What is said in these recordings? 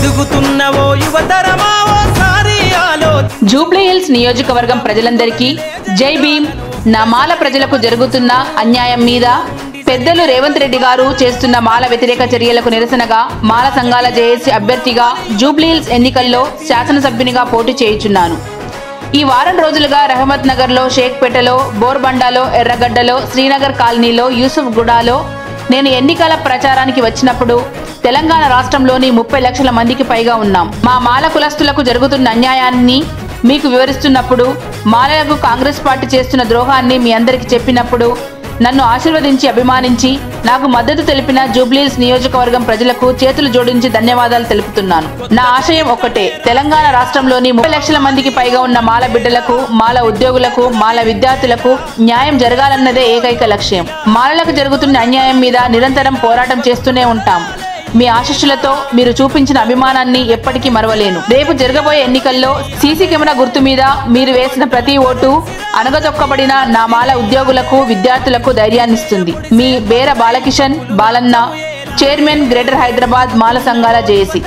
ఎదుగుతున్నవో యువతరమా ఓసారి Jubilee hills నియోజకవర్గం ప్రజలందరికీ జై భీమ్. నా మాల ప్రజలకు జరుగుతున్న అన్యాయం మీద పెద్దలు రేవంత్ రెడ్డి గారు చేస్తున్న మాల వ్యతిరేక చర్యలకు నిరసనగా మాల సంఘాల జేఏసీ అభ్యర్థిగా జూబ్లీ హిల్స్ ఎన్నికల్లో శాసనసభ్యునిగా పోటీ చేయుచున్నాను. ఈ వారం రోజులుగా రహమత్ నగర్లో, షేక్పేటలో, బోర్బండాలో, ఎర్రగడ్డలో, శ్రీనగర్ కాలనీలో, యూసుఫ్ గూడలో నేను ఎన్నికల ప్రచారానికి వచ్చినప్పుడు తెలంగాణ రాష్ట్రంలోని 30 లక్షల మందికి పైగా ఉన్నాం. మా మాల కులస్తులకు జరుగుతున్న అన్యాయాన్ని మీకు వివరిస్తున్నప్పుడు, మాలలకు కాంగ్రెస్ పార్టీ చేస్తున్న ద్రోహాన్ని మీ అందరికి చెప్పినప్పుడు, నన్ను ఆశీర్వదించి అభిమానించి నాకు మద్దతు తెలిపిన జూబ్లీ హిల్స్ నియోజకవర్గం ప్రజలకు చేతులు జోడించి ధన్యవాదాలు తెలుపుతున్నాను. నా ఆశయం ఒక్కటే, తెలంగాణ రాష్ట్రంలోని 30 లక్షల మందికి పైగా ఉన్న మాల బిడ్డలకు, మాల ఉద్యోగులకు, మాల విద్యార్థులకు న్యాయం జరగాలన్నదే ఏకైక లక్ష్యం. మాలలకు జరుగుతున్న అన్యాయం మీద నిరంతరం పోరాటం చేస్తూనే ఉంటాం. మీ ఆశీస్సులతో మీరు చూపించిన అభిమానాన్ని ఎప్పటికీ మరవలేను. రేపు జరగబోయే ఎన్నికల్లో సీసీ కెమెరా గుర్తు మీద మీరు వేసిన ప్రతి ఓటు అణగదొక్కబడిన నా మాల ఉద్యోగులకు, విద్యార్థులకు ధైర్యాన్నిస్తుంది. మీ బేర బాలకిషన్ బాలన్న, చైర్మన్, గ్రేటర్ హైదరాబాద్ మాల సంఘాల జేఏసీ.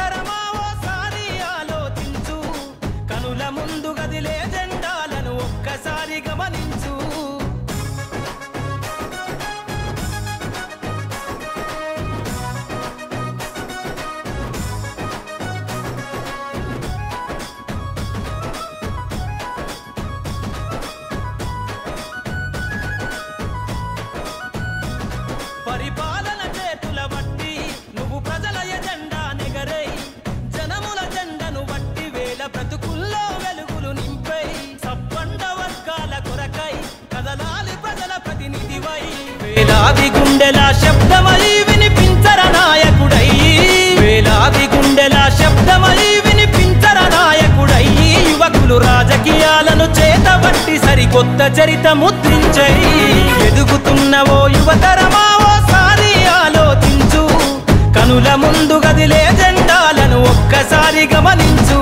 పరిపాలన చేతుల బట్టి నువ్వు ప్రజల ఎజెండా నెగరై, జనముల జెండను బట్టి వేల బ్రతుకుల్లో వెలుగులు నింపై, సబ్బండ వర్గాల కొరకై కదలాలి ప్రజల ప్రతినిధివై, వేలాది గుండెల శబ్దమై వినిపించర నాయకుడై, వేలాది గుండెల శబ్దమై వినిపించర నాయకుడై, యువకులు రాజకీయాలను చేతబట్టి సరికొత్త చరిత ముద్రించై, ఎదుగుతున్నవో యువతరమా ఆలోచించు, కనుల ముందు గదిలే జెండాలను ఒక్కసారి గమనించు.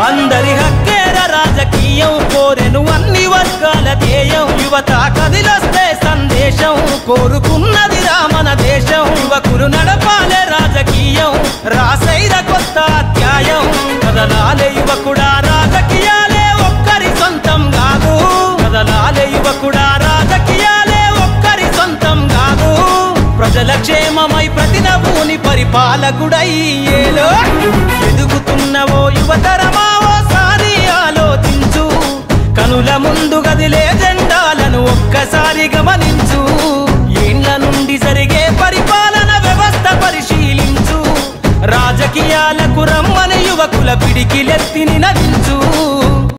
అందరి హక్కేర రాజకీయం, కోరెను అన్ని వర్గాల ధ్యేయం, యువత కదిలొస్తే సందేశం, కోరుకున్నది రామన దేశం, యువకులు నడపాలే రాజకీయం, రాసైర కొత్త అధ్యాయం, కదలాలే యువకుడా రాజకీయాలే ఒక్కరి సొంతం కాదు, కదలాలే యువకుడా రాజకీయాలే ఒక్కరి సొంతం కాదు, ప్రజల క్షేమమై ప్రతి నవ్వుని పరిపాలకుడై ఏలో, ఎదుగుతున్నవో యువతరమా ఓసారి ఆలోచించు, కనుల ముందు గదిలే జెండాలను ఒక్కసారి గమనించు, ఏండ్ల నుండి జరిగే పరిపాలన వ్యవస్థ పరిశీలించు, రాజకీయాలకు రమ్మని యువకుల పిడికిలెత్తి నినదించు.